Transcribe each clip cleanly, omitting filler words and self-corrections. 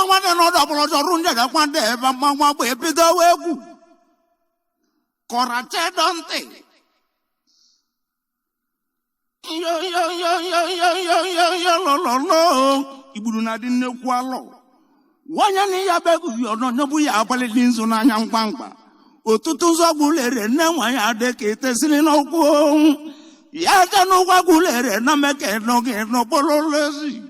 one another runda da quando è mamma poi pida wegu. Corace dante. Yo, Iburu na di nnekwu alọ. Wanya ni ya begu yo no nyobu ya abali linzu na anya mkpamkpa. Otutu Aguleri ne nwanya adeke itesili n'okwu. Ya ja n'ụgwọ Aguleri na meke n'oge n'okpololezi.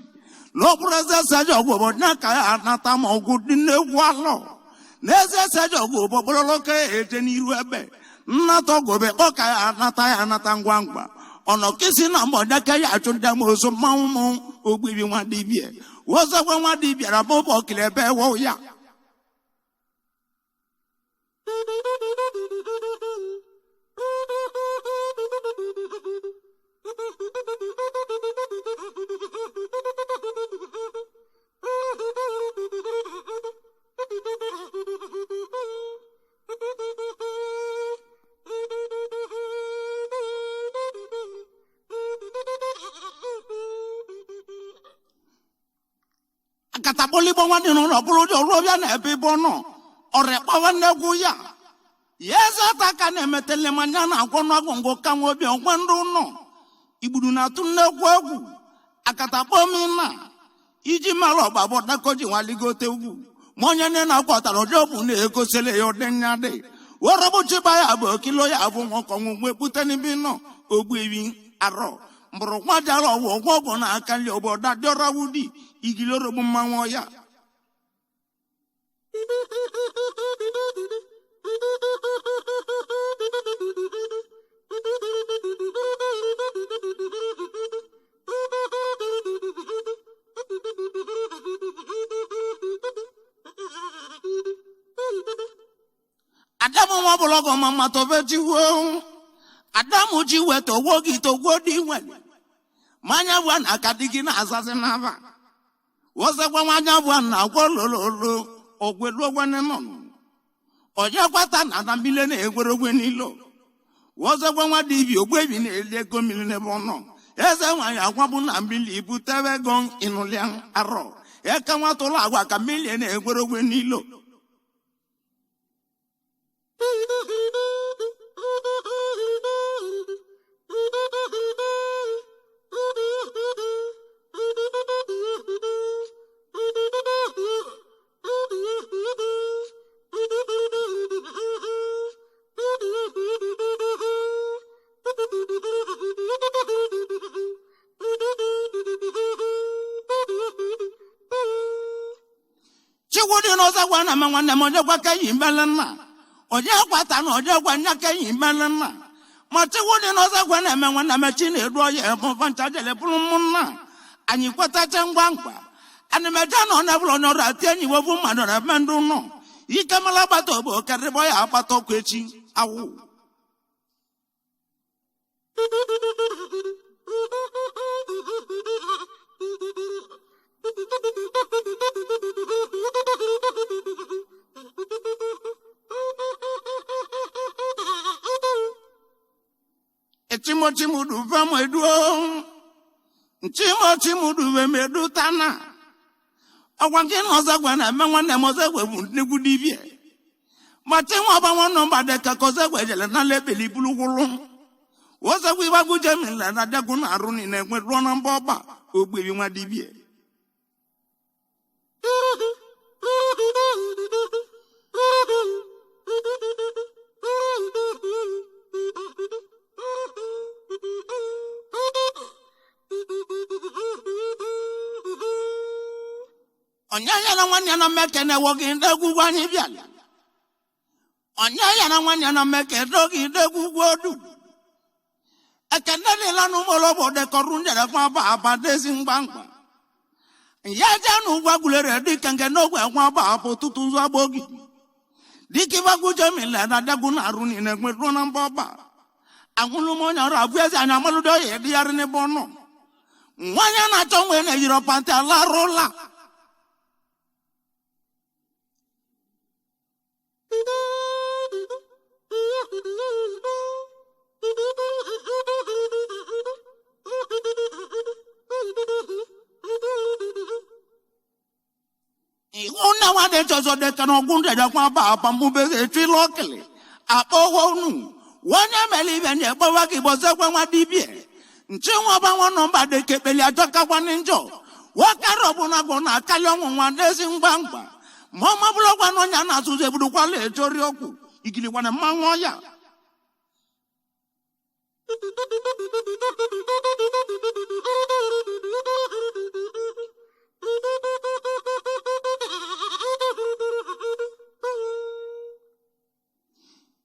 N'okporoze Sejogwu bụ nya ka ya anata ma ọgwụ dị nnekwu alọ. N'eze Sejogwu bụ okpololoke eje n'iru ebe. Nnata ọgwụbe ọ ka ya anata ngwa ngwa. Ono kisi na mboda ka ya chunda mozo mamu ogbibi nwa dibie woza kwa nwa dibie ra bobo kilebe wo ya kataboli bongwani no bulu jo robia na ebe bono ore pawa negu ya yeza taka na metele manyana akwono agongo kanwo bi onkwendo no Iburu na tunegu egwu akatabomi na iji malo babo dakoji waligote ugwu monye ne na kwatara ojobu na egosele yo denyade worobu chiba ya bo kilo ya bu nko nwe pute ni bi no ogbu ewi aro mburu kwa jalo wo gwogo na akali oboda dora wudi igiloro bu manwo ya Adamu wa bologo mama to beti wo Adamu ji weto wogi to godi wen Manya wan akadigi na asase na ba Wose kwa manya wan na gwolololo ogwelo wane no Oja kwata na na mile na egwero gwenilo Wose kwa nwa dibi ogwebi na elego mile ne bono Eze nwanya agwabu na mbili ibu tewe gong inulian aro Eka nwa tola agwa ka mile na egwero gwenilo Wana mwana moja kwa kayi mbelena oje kwata na oje kwa nya kayi mbelena mate woni no za kwa na mwana machine edo ye mo fanta dele pulumuna anyi kwata changwangwa ani meja no na bulo no rati anyi wo bu mano na mendu no ikamala bato bo karebo ya bato kwechi awu Chimudu vamo eduo chimudu ve medu tana Awangi no za gwana menwana moza gwebu negu divie Mate nwa ba wono mbade ka koza gwejele na lebeli bulugulu Woza gwiba guje minla na dagu na aruni na egwe ruo na mboba ogbebi nwa divie Onyanya na nwanya na meke na wogi ndegu gwani biala Onyanya na nwanya na meke dogi ndegu gwodu Ekendele lanu molobo de korunja da kwa ba desi ngbangba Ya janu Aguleri dikenge no gwa ba po tutunzu abogi Diki baguje mila na dagu na aruni na gwe na mboba Angulu monya ra abuezi anyamalu do ye diari ne bono Nwanya na chongwe na yiro pante ala rola na wa de chozo de kan ogun de kwa ba mu be se tri locally apo wonu wanya meli be ne gba wa ki bo se kwa wa dibie nchi nwa ba won number de kepeli ajoka kwa ninjo wa karobu na go na akali onwa nezi ngbangba mama bulo kwa no nya na suze budu kwa le tori oku igili kwa na manwo ya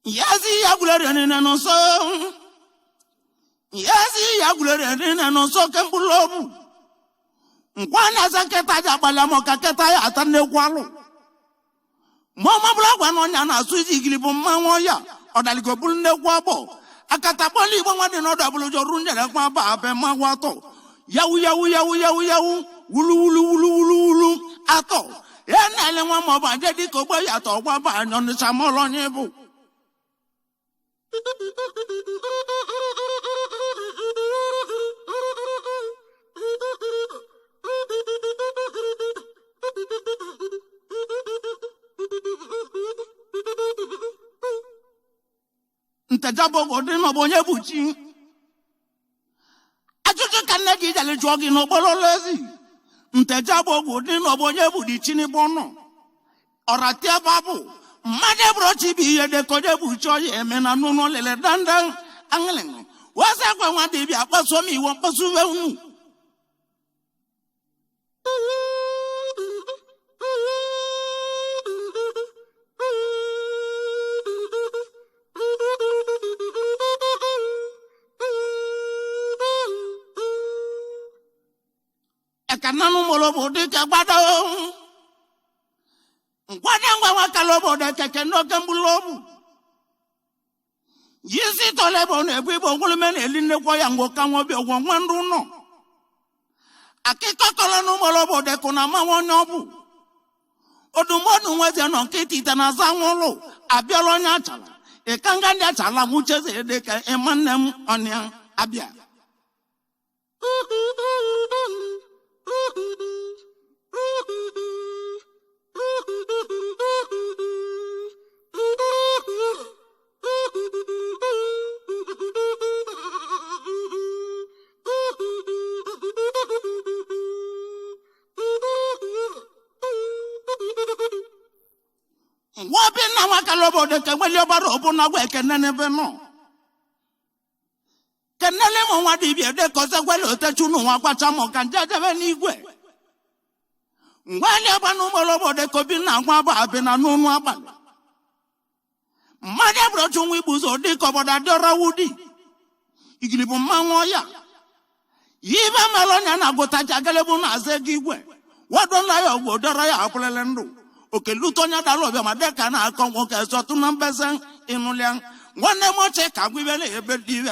Yazi Aguleri no so. Yazi Aguleri no so kembulobu. Nkwana zaketa jabala moka keta ya atane kwalo. Mama blagwa no nya na suji gilibu manwo ya. Odaliko bulne kwabo. Akata boli bo wade no dabulu jorunje le kwa ba be manwo to. Yawu. Wulu ato. Yana le nwa mo ba je di ko gbo ya to gba ba nyon samolo nyibu. Ntajabo gode no bonye buchi ajuju kanne gi jale jogi no bololezi ntajabo gode no bonye budi chini bono oratia babu made brochi bi ye de koje bucho ye mena nuno lele dandan anglen wasa kwa wade bi apaso mi won pasu we unu ekananu molobo de kagbado ngwa wakalobo de keke no kambulobu yisi tolebo ne bibo ngulumen eline kwa yango kanwo bi ogwo nwandu no akiko kolonu molobo de kuna mawo nyobu odumodu nweze no kitita na zanwolo abiolo nya chala ekanga ndi chala mucheze de ka emanem onia abia Wabi na wakalobo de keweli obaro obu na gwe kenene be no. Kenele mo wadi bi de ko se gwele otechu nu wa kwacha mo kan jeje be ni igwe. Ngwale abanu molobo de ko bi na gwa ba be na nunu abale. Made bro chunwi buzo de ko boda dora wudi. Igilibu manwo ya. Yiba melonya na gota jagelebu na azegi igwe. Wadon la yo go dora ya apulele ndu. Oke lutonya dalo be madeka na akon ke so tu nambesen inulian wone mo che ka gwibele ebe di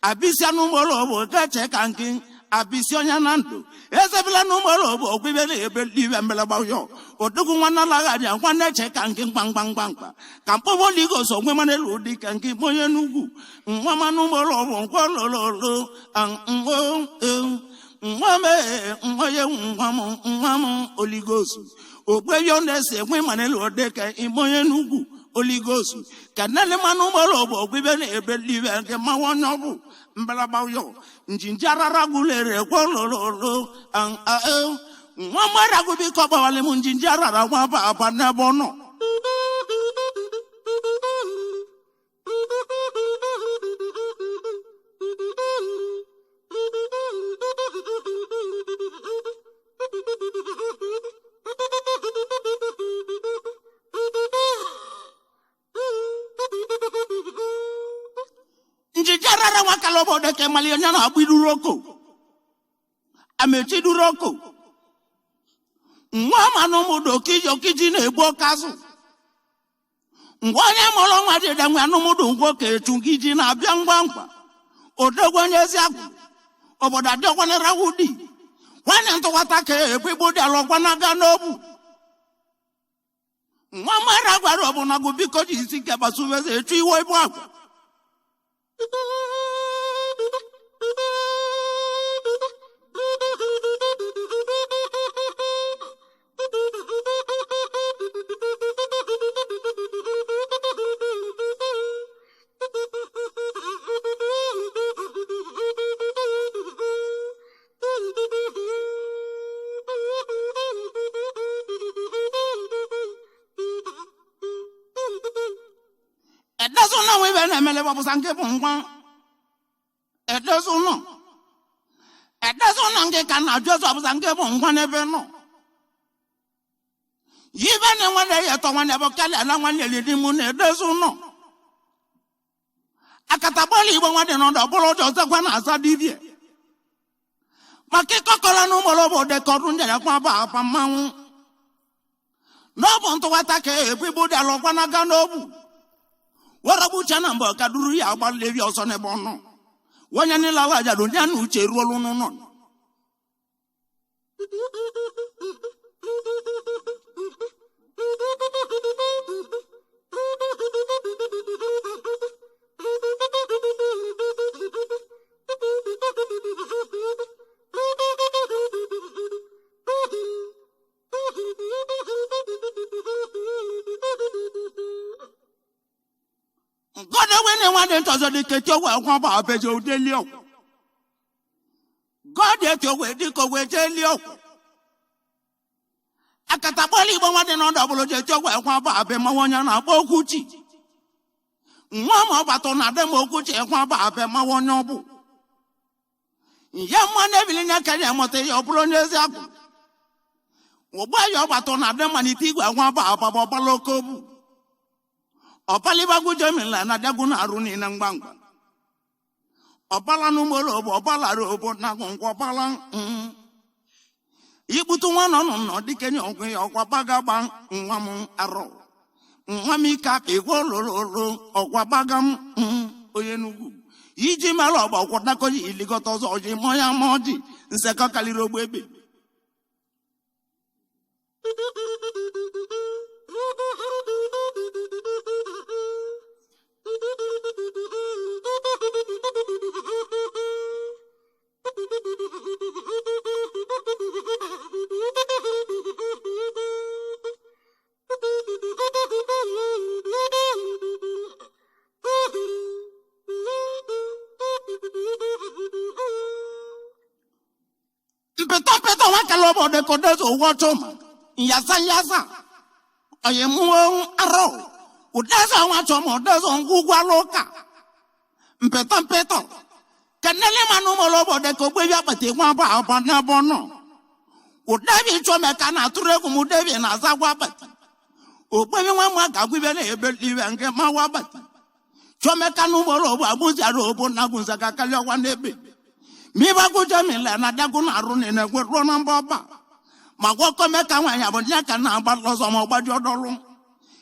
abisia nu molo bo ka che kankin abisionya nando ezebila nu molo bo gwibele ebe di mbele ba yo odugu nwana la ga dia nwana che kankin bang kampo bo ligo so gwe mane lu di kankin boye nugu nwa manu molo bo nko lololo nwaye nwamu oligosu ogbeyo nese gwe manelu odeka imoye nugu oligosu kanale manu bolo bo gbe ne ebelive nke mawonobu mbala bawo njinjara ragulere kwololo nwa mara go bi ko ba wale njinjara ra kwa ba na bono Njijara wakalobo de ke malionya na abiduroko amechi duroko nwa manu mudo kijo kiji na egbo kazu ngwanye molo nwa de danwa anu mudo ngwo ke tungiji na abia ngwangwa odogwanyezi agu oboda dogwana rawudi wana nto watake egbo de alogwa na ga nobu nwa mara gwaro obo na go biko ji isi ke basuweze etu iwo ibo agwa even a mele babu sanke pongwa. It doesn't know. It doesn't know can adjust babu sanke pongwa never know. Even when they are one ever can and one lady moon, it doesn't know. Akatabali one and on the apology of one as a divia. Makiko no more de corun de la papa pamau. No one to attack everybody along one aganobu. What about Chanamba Kaduria about Levios on a bono? When you la Jadunian Uche Rolonon. God, when they want to dedicate your work about Bejo Delio. God, yet your way, Dico, wait, Delio. Akatabali, one and on double your work about Bemawana, Bokuchi. Mama Batona, Demokuchi, and Waba, Bemawonobu. Yaman Evelina Kayamote, your Bolognese. Why your Batona, Demaniti, Waba, Babalokobu. Opaliba gujamila na daguna aruni nangbanga. Opala numolo opala robo na konkopala. Ibutu wano no dikeni okwe okwabaga bang nwamu aro. Nwami kapi wololo okwabagam oyenugu. Iji malo ba okwatako iligoto zo oji moya modi nseka kalirobo ebe. Peto wakalobo de kodezo watoma. Yasa. Oyemu aro. Udasa watoma dezo ngugwa loka. Peto. Kanele manumo lobo de kobwe pati kwamba apana bono. Udavi chome kana turegu mudevi na zagwa pati. Ukwewe mwa kagwibele ebeliwe nge mawa pati. Chome kanumo lobo abuzi arobo na gunza kakalya wanebe. Miba kujamila na daguna aruni na kwerona mbaba. Magwako meka wanya bonyaka na abalozo mwabajo dolu.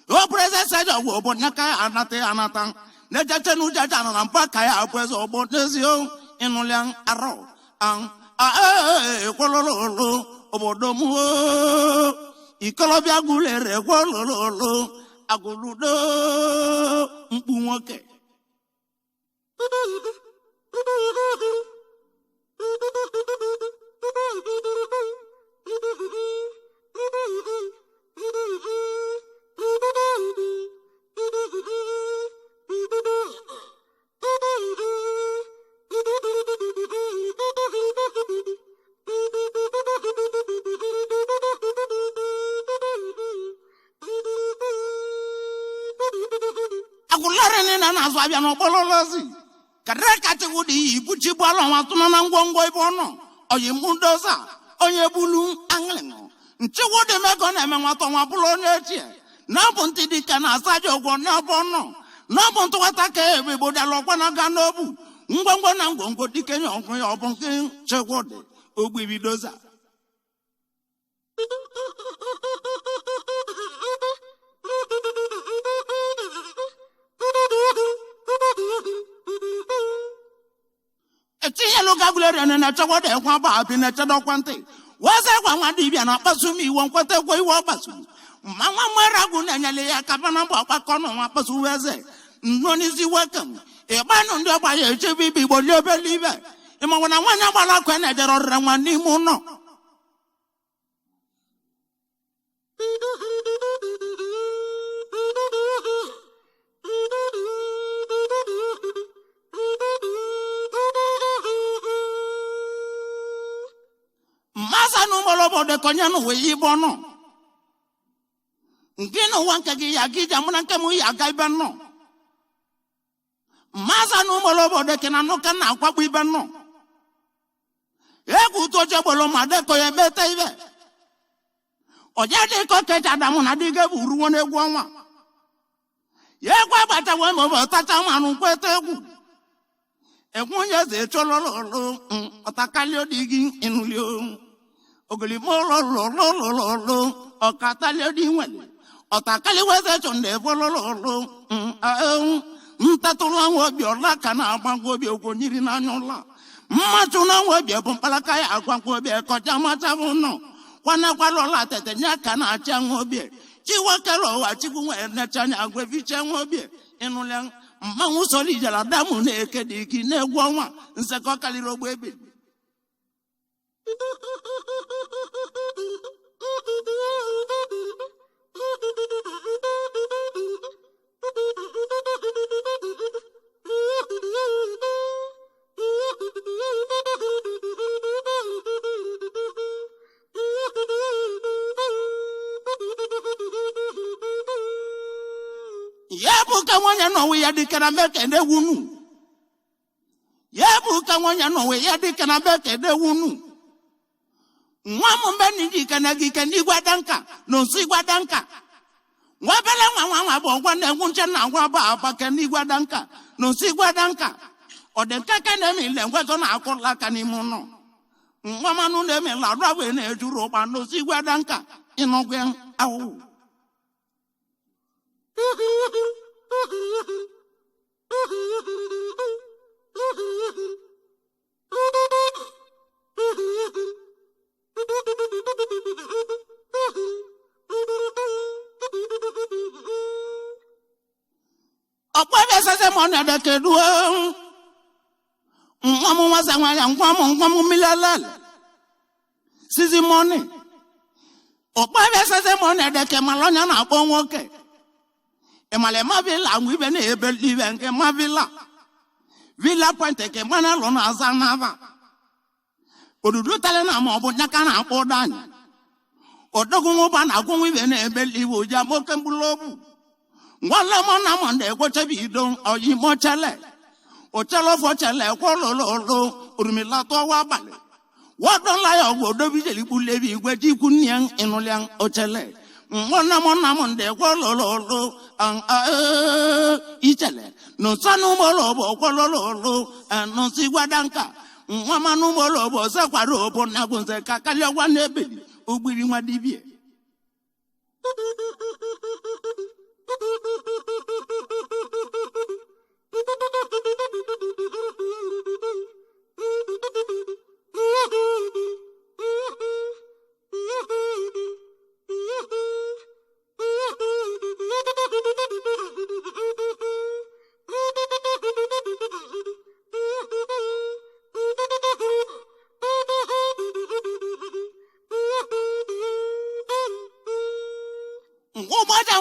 Yo prese sejo wobonyaka anata. Neja nu jaja na mpaka ya apwezo obotezio inuliang aro. Kolololo obodomu. Ikolobi agulere kolololo aguludo mpumoke. Aguleri na nazwabia no bololozi. Kareka chudi ibuchi bwalo watuna na ngwongwo ibono. Oye mundoza, onye bulu anglengo. Nchiwo de mego na eme nwato nwa bulo n'etie. Na bunti dike na asajo ogwo na bono. Na buntu watake ebe boda lokwa na ganobu. Ngwongwo na ngwongwo dike nyonko ya obonke chegwo de ogbu ibidoza. Aguleri na chagwa de kwa ba bi na chado kwante waza kwa nwadibia na pasumi won kwate kwa iwo basu mama maragu na nyale ya kapana bo akono wa pasu weze noni si welcome e ba no ndo ba ye chebibi bo le believe e ma wana wana bala kwa na jero ranwa ni mu no Molobo de konyano we ibono. Ngino wanka gi yagi jamuna kemu yaga ibano. Masa no molobo de kenano kana akwabu ibe no. Egu toje bolo made ko ye bete ibe. Oje de ko keja damu na dige buru won egwu onwa. Ye kwa bata won mo tata manu kwete egwu. Egwu ye ze chololo otakali odigi inuli o. Ogoli mo lo okatali odi wele. Otakali weze chonde bololo Ntatula wobi ola kana agbanwobi ogonyiri na nyola. Mmatu na wobi ebumpalaka ya agbanwobi ekoja mata no. Wana kwalola tete nyaka na acha wobi. Chiwa kelo wa chibu na chanya agwevi cha wobi. Enule mmanwu soli jala damu na ekediki na egwu onwa nseko kaliro ogbo ebe. Yebuka wanya no we yadikana beke de wunu. Yebuka wanya no we yadikana beke de wunu. Nwamu mbeni dikana gikendi gwadanka no si gwadanka. Wabele nwa bo gwana egwunche na gwa ba kendi gwadanka no si gwadanka. Odenka kene mi le ngwezo na akola kanimu no. Nwama nu de mi la rawe na ejuro ba no si gwadanka inogwe awu. Okwabe sase mona de kedu nwamu wasa nwanya nwamu milalal sisi moni okwabe sase mona de ke malonya na akpọ nwoke emale mavila ngwibe na ebelive nke mavila villa point ke mana lo na azanava odudu tale na ma obo nyaka na akpọ dani odogun oba na agwunwibe na ebelive oja moke mbulobu Wala mona monde ko tebi don oyi mo chele. O chelo fo chele ko lo urumila to wa bale. Wa don la yo go do bi jeli bulebi gwe di kunyan inulian o chele. Mona monde ko lo an I chele. No sanu mo lo bo ko lo no si gwadanka. Mama nu mo lo bo se kwaro bo na gunse kakale wa nebeli. Ogbiri wa dibie.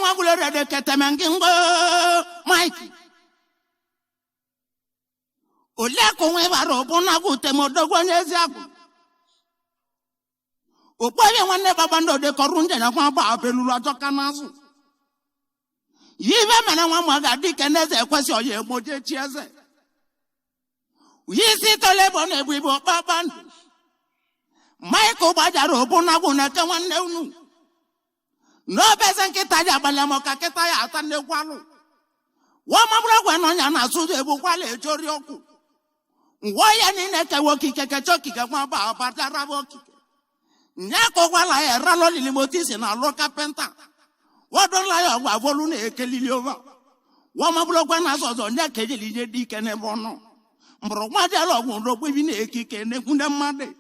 Aguleri de ketemengingo Mike. Ole ko we baro bona gute modogo nyezi agu. Okwaye wanne babando de korunje na kwa ba belulu atoka nazu. Yive mena nwa mwaga dikeneze ekwesi oye moje chieze. Yisi tole bona ebuibo babandu. Mike obajaro bona guna ke wanne unu. No bezen kita ja balamo ka kita ya atande kwalu. Wa mabura gwa no nya na su ebu kwale ejori oku. Wo ya ni ne ke woki ke choki ke kwa ba batara woki. Nya ko kwala e ralo lilimotisi na lo kapenta. Wo don la yo gwa volu na ekelili over. Wa mabura gwa na sozo nya ke jeli je di ke ne bono. Mbro gwa ja lo gwo ro gbi na ekike ne kunde mmade.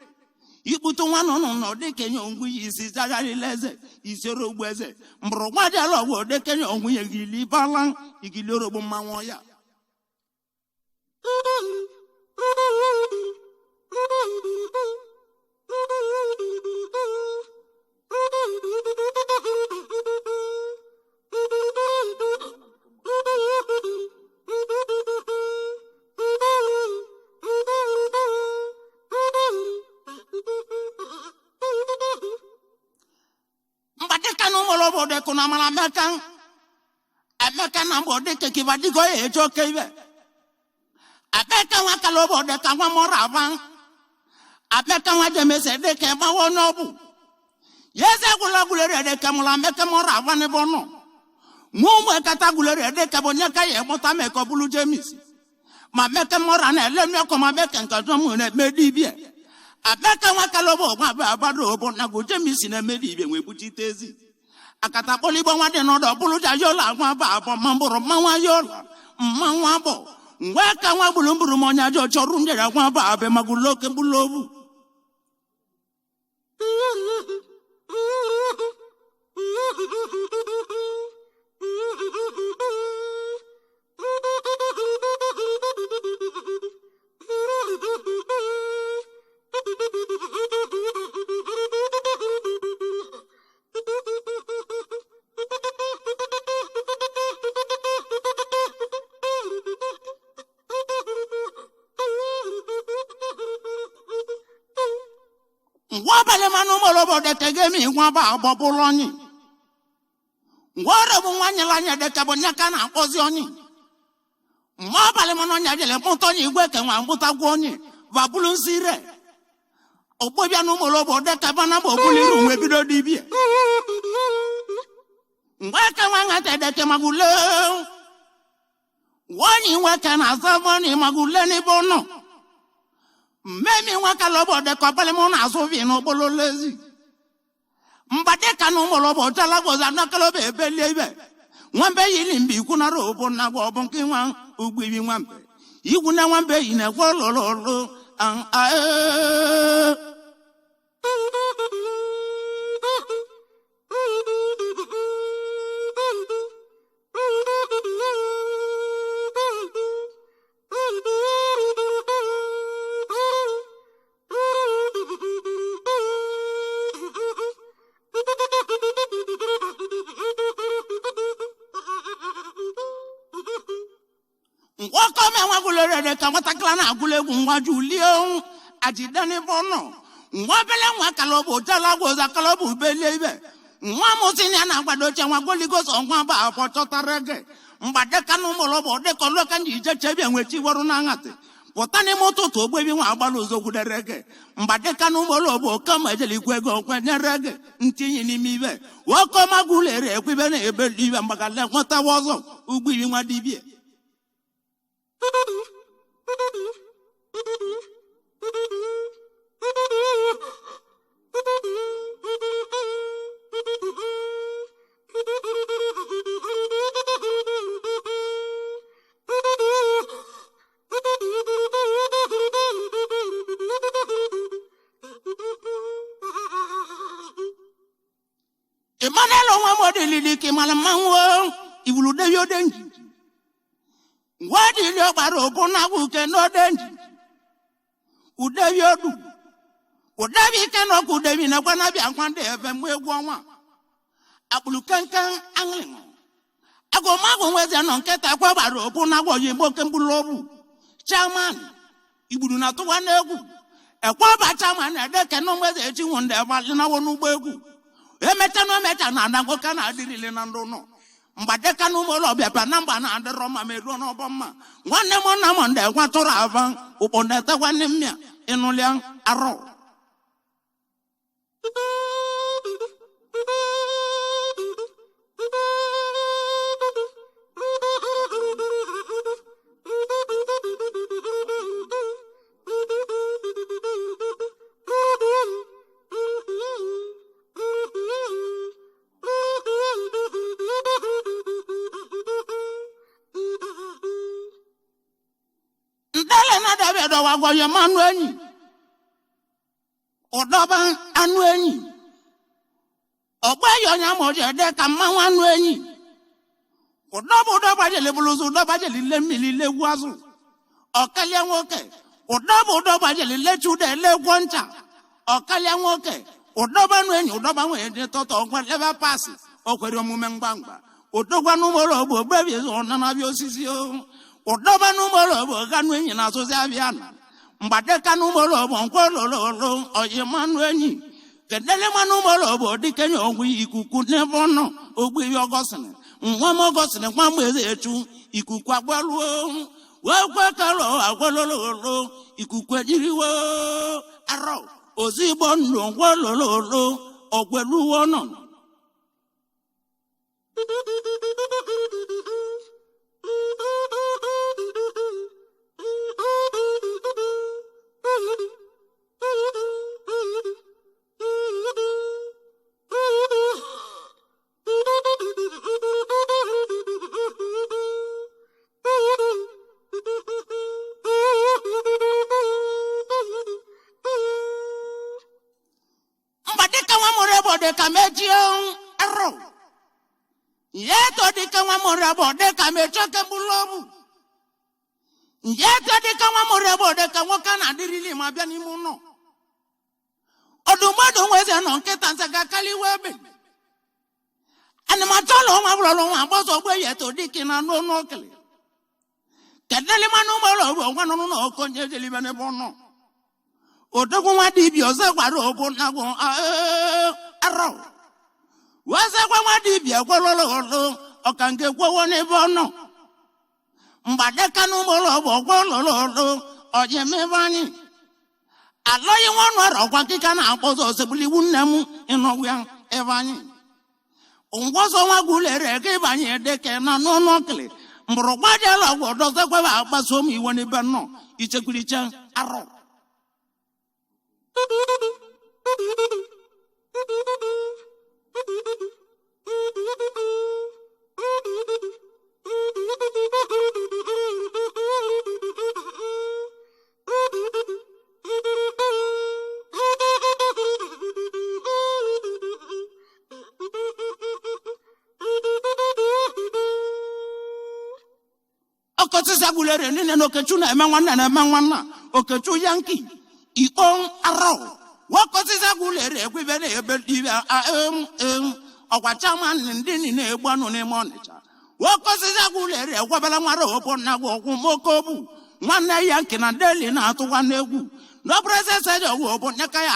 Ibutu wano no de kenyo ngwu isi zagari leze isoro gbeze mbro gwade lowo de kenyo ngwu yegili balan igiloro bo manwo ya de kuna mala mekan ameka na mbode ke kibadigo e joke ibe Abeka wa kalobo de ka wa morava. Abeka wa de mese de ke ma wonobu. Yese kula Aguleri de ka mula meke morava ne bono. Mumu kata Aguleri de ka bonya ka ye mota me ko bulu jemisi. Ma meke morana le mi ko ma meke nka mu ne medibie. Abeka wa kalobo wa abado bo na go jemisi na medibie we butitezi. Akata poli bo wa de no do bulu ja yola wa ba bo mamboro manwa yola. Manwa bo. Weka wa bulumburu monya jo choru njera wa ba abe maguloke bulobu. Wabale manu molobo de tegemi waba abobuloni. Ngwara bu nwanyala nya de kabonya kana ozi onyi. Mabale manu nya jele montoni igwe ke nwa mbuta gwo onyi. Babulu nsire. Ogbobia nu molobo de kabana bo buliru nwe bido dibie. Ngwaka wanga te de ke magule. Woni waka na zavoni magule ni bono. Memi wakalobo de kopale mona asovi no bololezi. Mbade kanu molobo talago za nakalobe ebeliebe. Nwambe yili mbi kuna robo na gwo bonki wan ugbibi nwambe. Igu na nwambe ine gwo lololo an Wakome Aguleri de ka wataklana agulegu nwaju lion ajidani bono. Nwabele wakalobo talago za kalobu belebe. Nwamusini ana gbado che wagoligo so nwa ba apotota rege. Mbade kanu molobo de kolo kanji jeche bi enwechi woru na ngate. Potani moto to ogbebi nwa agbalo zogude rege. Mbade kanu molobo kama ejeli kwego kwenye rege. Ntinyi ni mibe. Wakome Aguleri ekwibe na ebelibe mbagale nwata wozo ugbibi nwa dibie. Imanelo wa modeli ki malamanwo ibulu de yodenji. Wadi lyo baro kuna uke no denji. Udevi odu. Udevi keno kudevi na kwa nabi akwande efe mwegu anwa. Abulu kankan angling. Ako mago mwezi anonketa kwa baro kuna kwa yimbo kembulobu. Chairman. Ibudu na tuwa negu. Ekwa ba chairman edeke no mwezi echi wonde evali na wonu begu. Emeta na nango kana adiri le nandono. Mbade kanu molo bepa namba na adero ma medo no boma. Wane mo na monde kwa tora avan uponde ta wane mia enulian aro. Wagoye manu enyi. Odoba anu enyi. Ogba yonya moje de ka manu anu enyi. Odoba jele buluzu, odoba jele le mili le wazu. Okale nwoke. Odoba jele le chude le gwancha. Okale nwoke. Odoba anu enyi, odoba nwe de toto ogwa leva pass. Okwere omume mgbangba. Odogwa nu molo bo bebi ona na bi osisi o. Odoba nu molo bo kanu enyi na so se abiana. Mbade kanu molo bo nkololo oye manu enyi. Kedele manu molo bo dikenyo ogwi ikuku ne bono ogwi yogosene. Nwa mogosene kwa mweze echu ikuku agbalu. wekwekalo agwolololo ikuku ejiriwo arọ ozigbo ndụ gwolololo ogweluwo nọ de kamejion arro yeto de kanwa morabo de kamechoke bulobu yeto de kanwa morabo de kanwa kana dirili mabia ni muno odumodo nweze no nketa nsaga kaliwebe ani matolo mabulolo aboso gbe yeto dikina no no kele kedeli manu molo wonu no konje jeli bene bono odogun wa di bi ose gwaro obo nago arọ wase kwa nwadi bia gwololo okange gwowo ne bono mbade kanu molo bo gwololo oje mebani aloyi wonu aro kwa kika na akpozo sebuli wunnam inowia evani ongwozo Agulere ke banye deke na no kle mbro gbade lo gwodo se kwa agbaso mi woni benno ichekulicha arọ okotisa Agulere nene no kechu na emanwana okechu yanki ion arọ wakotisa Agulere kwibele ebelibia ọkwachama ndị ni na-egbu anụ n'ime Ọnịcha wakotisa Agulere gwabala nwara obo na gwogwu mokobu nwanne ya nke na deli na-atụkwa n'egwu no presence de obo nyaka ya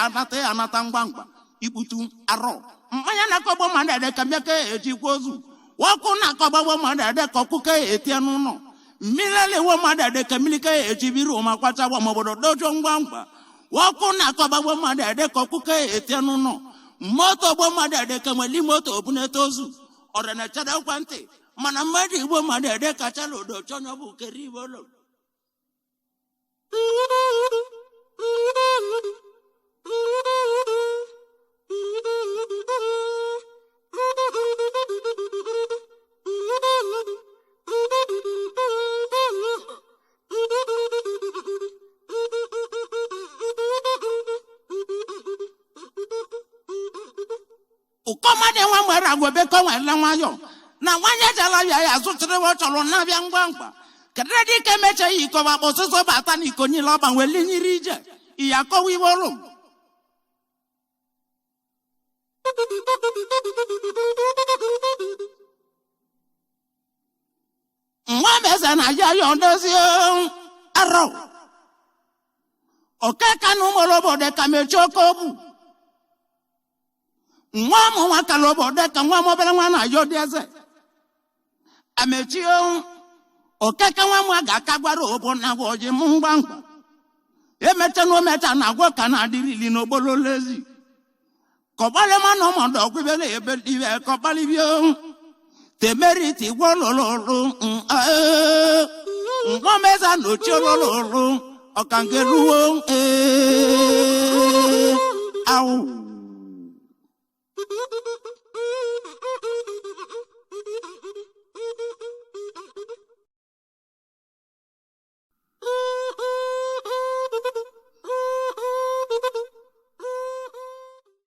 anata ngwangwa ikputu arọ mmanya na-akọgbo mmadụ ede ka mmeke ejikwa ozu wakụ na-akọgbo mmadụ ede ka ọkụkọ etie n'ụlọ mmiri wo mmadụ ede ka mmilike ejibiru ma kwachagwa maobodo dojo ngwangwa wakụ na-akọgbo mmadụ ede ka ọkụkọ etie n'ụlọ moto gbo mmadụ ede ka nweli moto obunete ozu ọdana chada kwante mana mmadụ igbo mmadụ ede ka chala odo chonyo bụ keri ibolo ukomade nwa mwere agwebe ko nwele nwayo na nwanye jala ya zụtire wo chọrọ na bịa ngwangwa kededi ke meche iko ba kpososo bata ni konyi lo ba weli nyiri ije iya ko wi woro nwa meze na ya yo ndozi arọ okeka no molobo de kamechoko bu nwa mo nwa kalobo de ka nwa mo bele nwa na yo deze amechio okeka nwa mo ga kagwara obo na gwoji mgbangba emecha no mecha na gwo kana dirili no bololezi ko bale ma no mo do kwibele ebe diwe ko bali bio temeriti gwolololo nwa meza no cholololo okangeluwo au